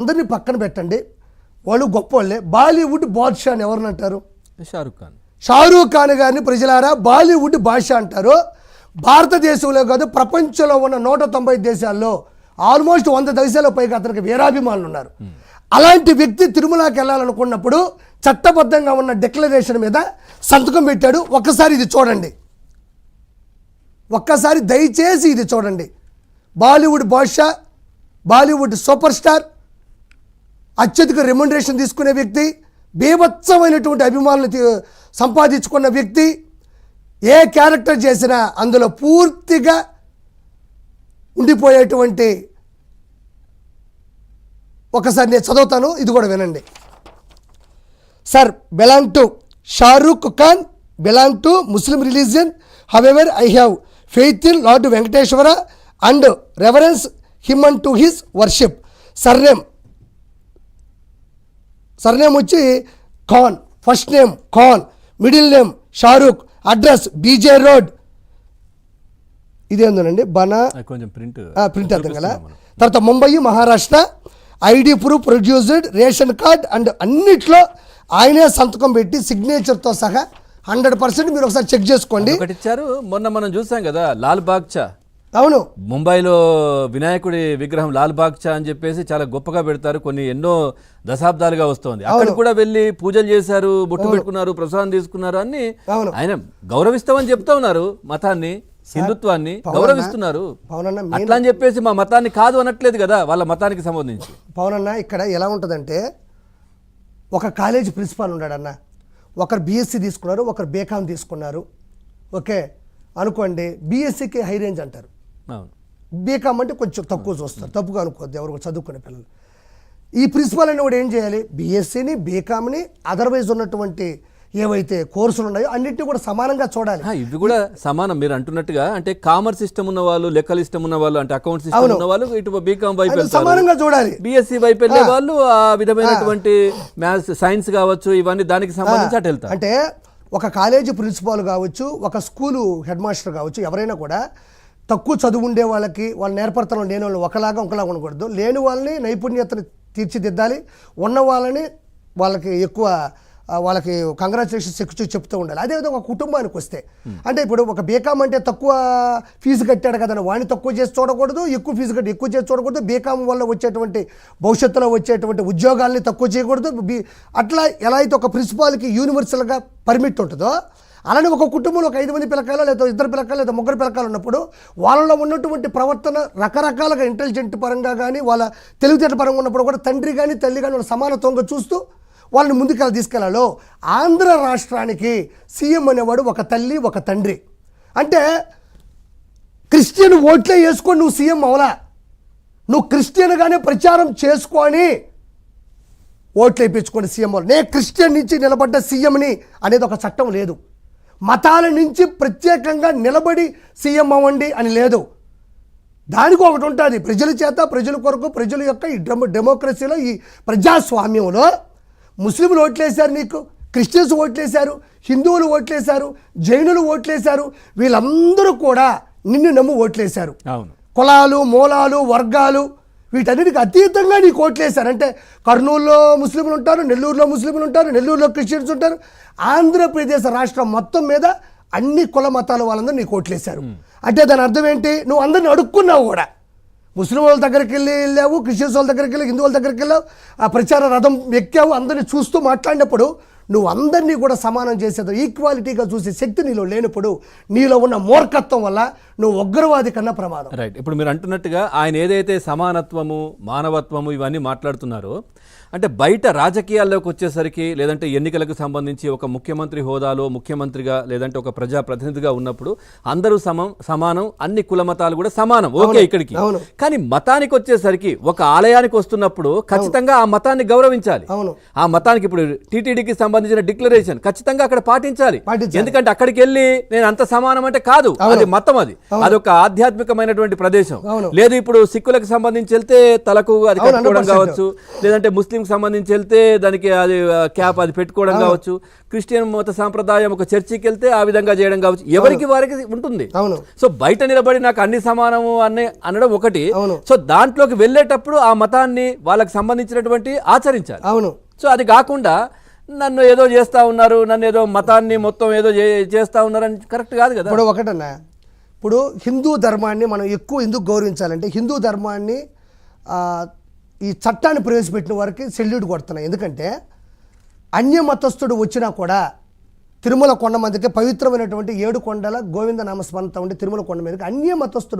అందరినీ పక్కన పెట్టండి, వాళ్ళు గొప్ప వాళ్ళే. బాలీవుడ్ బాద్షా అని ఎవరిని అంటారు? షారూక్ ఖాన్ గారిని ప్రజలారా బాలీవుడ్ బాద్షా అంటారు. భారతదేశంలో కాదు, ప్రపంచంలో ఉన్న 190 దేశాల్లో ఆల్మోస్ట్ 100 దేశాల్లో పైగా అతనికి వీరాభిమానులు ఉన్నారు. అలాంటి వ్యక్తి తిరుమలకి వెళ్ళాలనుకున్నప్పుడు చట్టబద్ధంగా ఉన్న డిక్లరేషన్ మీద సంతకం పెట్టాడు. ఒక్కసారి ఇది చూడండి, ఒక్కసారి దయచేసి ఇది చూడండి. బాలీవుడ్ బాద్షా, బాలీవుడ్ సూపర్ స్టార్, అత్యధిక రెమ్యునరేషన్ తీసుకునే వ్యక్తి, బీభత్సమైనటువంటి అభిమానులు సంపాదించుకున్న వ్యక్తి, ఏ క్యారెక్టర్ చేసినా అందులో పూర్తిగా ఉండిపోయేటువంటి, ఒకసారి నేను చదువుతాను, ఇది కూడా వినండి. Sir, belong to Shahrukh Khan, belong to Muslim religion, however I have faith in Lord Venkateswara and reverence him and to his worship. Surname వచ్చి Khan, first name Khan, middle name Shahrukh, address BJ road. ఇదేందోనండి బనా కొంచెం ప్రింట్ అర్థం కదా. తర్వాత Mumbai Maharashtra, ID proof produced, ration card and అన్నిట్లో ఆయనే సంతకం పెట్టి సిగ్నేచర్తో సహా 100% మీరు ఒకసారి చెక్ చేసుకోండి. ఇచ్చారు. మొన్న మనం చూసాం కదా లాల్ బాగ్చా. అవును, ముంబైలో వినాయకుడి విగ్రహం లాల్ బాగ్చా అని చెప్పేసి చాలా గొప్పగా పెడతారు, కొన్ని ఎన్నో దశాబ్దాలుగా వస్తుంది. అక్కడ కూడా వెళ్ళి పూజలు చేశారు, బొట్టు పెట్టుకున్నారు, ప్రసాదం తీసుకున్నారు, అన్ని ఆయన గౌరవిస్తామని చెప్తా ఉన్నారు. మతాన్ని, హిందుత్వాన్ని గౌరవిస్తున్నారు. అట్లా అని చెప్పేసి మా మతాన్ని కాదు అనట్లేదు కదా వాళ్ళ మతానికి సంబంధించి. పవనన్న, ఇక్కడ ఎలా ఉంటుందంటే, ఒక కాలేజ్ ప్రిన్సిపాల్ ఉన్నాడన్న, ఒకరు బీఎస్సీ తీసుకున్నారు, ఒకరు బీకామ్ తీసుకున్నారు. ఓకే అనుకోండి, బీఎస్సీకి హై రేంజ్ అంటారు, బీకామ్ అంటే కొంచెం తక్కువ చూస్తారు. తప్పుగా అనుకోవద్దు ఎవరు చదువుకునే పిల్లలు. ఈ ప్రిన్సిపాల్ అనేవాడు ఏం చేయాలి? బీఎస్సీని, బీకామ్ని, అదర్వైజ్ ఉన్నటువంటి ఏవైతే కోర్సులు ఉన్నాయో అన్నింటినీ కూడా సమానంగా చూడాలి. ఇవి కూడా సమానం మీరు అంటున్నట్టుగా. అంటే కామర్స్ ఇష్టం ఉన్న వాళ్ళు, లెక్కలు ఇష్టం ఉన్న వాళ్ళు, అంటే అకౌంట్స్ ఇష్టం ఉన్న వాళ్ళు ఇటు బీకామ్ వైపు సమానంగా చూడాలి. బీఎస్సీ వైపు వెళ్ళే వాళ్ళు ఆ విధమైనటువంటి మ్యాథ్స్, సైన్స్ కావచ్చు, ఇవన్నీ దానికి సంబంధించి అటు వెళ్తారు. అంటే ఒక కాలేజీ ప్రిన్సిపాల్ కావచ్చు, ఒక స్కూలు హెడ్ మాస్టర్ కావచ్చు, ఎవరైనా కూడా తక్కువ చదువు ఉండే వాళ్ళకి, వాళ్ళ నేర్పడతనం లేని వాళ్ళు ఒకలాగా ఉండకూడదు. లేని వాళ్ళని నైపుణ్యతను తీర్చిదిద్దాలి, ఉన్న వాళ్ళని వాళ్ళకి ఎక్కువ వాళ్ళకి కంగ్రాచులేషన్స్ చెప్తూ ఉండాలి. అదేవిధంగా ఒక కుటుంబానికి వస్తే, అంటే ఇప్పుడు ఒక బీకామ్ అంటే తక్కువ ఫీజు కట్టాడు కదా, వాడిని తక్కువ చేసి చూడకూడదు, ఎక్కువ ఫీజు కట్టి ఎక్కువ చేసి చూడకూడదు. బీకామ్ వల్ల వచ్చేటువంటి భవిష్యత్తులో వచ్చేటువంటి ఉద్యోగాల్ని తక్కువ చేయకూడదు. అట్లా ఎలా అయితే ఒక ప్రిన్సిపాల్కి యూనివర్సల్గా పర్మిట్ ఉంటుందో, అలానే ఒక కుటుంబంలో ఒక 5 మంది పిల్లకాయలు, లేదా 2 పిల్లకాయలు, లేదా 3 పిల్లకాయలు ఉన్నప్పుడు వాళ్ళలో ఉన్నటువంటి ప్రవర్తన రకరకాలుగా ఇంటెలిజెంట్ పరంగా కానీ, వాళ్ళ తెలివితేటల పరంగా ఉన్నప్పుడు కూడా తండ్రి కానీ తల్లి కానీ వాళ్ళ సమానత్వంగా చూస్తూ వాళ్ళని ముందుకు తీసుకెళ్లాలో. ఆంధ్ర రాష్ట్రానికి సీఎం అనేవాడు ఒక తల్లి, ఒక తండ్రి. అంటే క్రిస్టియన్ ఓట్లే వేసుకొని నువ్వు సీఎం అవలా, నువ్వు క్రిస్టియన్గానే ప్రచారం చేసుకొని ఓట్లు వేయించుకొని సీఎం అవ్వాలి. నేను క్రిస్టియన్ నుంచి నిలబడ్డ సీఎంని అనేది ఒక చట్టం లేదు. మతాల నుంచి ప్రత్యేకంగా నిలబడి సీఎం అవ్వండి అని లేదు. దానికి ఒకటి ఉంటుంది, ప్రజల చేత, ప్రజల కొరకు, ప్రజల యొక్క ఈ డెమోక్రసీలో, ఈ ప్రజాస్వామ్యంలో ముస్లింలు ఓట్లేశారు, నీకు క్రిస్టియన్స్ ఓట్లేశారు, హిందువులు ఓట్లేశారు, జైనులు ఓట్లేశారు. వీళ్ళందరూ కూడా నిన్ను నమ్ము ఓట్లేశారు. కులాలు, మూలాలు, వర్గాలు వీటన్నిటికి అతీతంగా నీకు ఓట్లేశారు. అంటే కర్నూలులో ముస్లింలు ఉంటారు, నెల్లూరులో ముస్లింలు ఉంటారు, నెల్లూరులో క్రిస్టియన్స్ ఉంటారు. ఆంధ్రప్రదేశ్ రాష్ట్రం మొత్తం మీద అన్ని కుల మతాల వాళ్ళందరూ నీకు ఓట్లేశారు. అంటే దాని అర్థం ఏంటి? నువ్వు అందరిని అడుక్కున్నావు కూడా. ముస్లిం వాళ్ళ దగ్గరికి వెళ్ళావు, క్రిస్టియన్స్ వాళ్ళ దగ్గరికి వెళ్ళావు, హిందూ వాళ్ళ దగ్గరికి వెళ్ళావు, ఆ ప్రచార రథం ఎక్కావు, అందరినీ చూస్తూ మాట్లాడినప్పుడు నువ్వు అందరినీ కూడా సమానం చేసేది, ఈక్వాలిటీగా చూసే శక్తి నీలో లేనప్పుడు, నీలో ఉన్న మూర్ఖత్వం వల్ల నువ్వు ఉగ్రవాది కన్నా ప్రమాదం. రైట్. ఇప్పుడు మీరు అంటున్నట్టుగా ఆయన ఏదైతే సమానత్వము, మానవత్వము ఇవన్నీ మాట్లాడుతున్నారో, అంటే బయట రాజకీయాల్లోకి వచ్చేసరికి, లేదంటే ఎన్నికలకు సంబంధించి ఒక ముఖ్యమంత్రి హోదాలో ముఖ్యమంత్రిగా, లేదంటే ఒక ప్రజాప్రతినిధిగా ఉన్నప్పుడు అందరూ సమానం, అన్ని కుల మతాలు కూడా సమానం, ఓకే ఇక్కడికి. కానీ మతానికి వచ్చేసరికి, ఒక ఆలయానికి వస్తున్నప్పుడు ఖచ్చితంగా ఆ మతాన్ని గౌరవించాలి. ఆ మతానికి ఇప్పుడు టీటీడీకి సంబంధించి సంబంధించిన డిక్లరేషన్ ఖచ్చితంగా అక్కడ పాటించాలి. పాటించాలి. ఎందుకంటే అక్కడికి వెళ్ళి నేను అంత సమానం అంటే కాదు, అది మతం, అదొక ఆధ్యాత్మికమైనటువంటి ప్రదేశం. లేదు ఇప్పుడు సిక్కులకు సంబంధించి వెళ్తే తలకు అది కట్టుకోవడం కావచ్చు, లేదంటే ముస్లిం సంబంధించి వెళ్తే దానికి అది క్యాప్ అది పెట్టుకోవడం కావచ్చు, క్రిస్టియన్ మత సాంప్రదాయం ఒక చర్చికి వెళ్తే ఆ విధంగా చేయడం కావచ్చు, ఎవరికి వారికి ఉంటుంది. సో బయట నిలబడి నాకు అన్ని సమానము అనడం ఒకటి. సో దాంట్లోకి వెళ్ళేటప్పుడు ఆ మతాన్ని వాళ్ళకి సంబంధించినటువంటి ఆచరించాలి. సో అది కాకుండా నన్ను ఏదో చేస్తా ఉన్నారు, నన్ను ఏదో మతాన్ని మొత్తం ఏదో చేస్తా ఉన్నారని కరెక్ట్ కాదు కదా. ఇప్పుడు ఒకటన్నా, ఇప్పుడు హిందూ ధర్మాన్ని మనం ఎక్కువ ఎందుకు గౌరవించాలంటే, హిందూ ధర్మాన్ని ఈ చట్టాన్ని ప్రవేశపెట్టిన వారికి సెల్యూట్ కొడుతున్నాయి. ఎందుకంటే అన్య మతస్థుడు వచ్చినా కూడా తిరుమల కొండ మీదకి పవిత్రమైనటువంటి 7 కొండల గోవింద నామస్మరణతో ఉండే తిరుమల కొండ మీదకి అన్య మతస్థుడు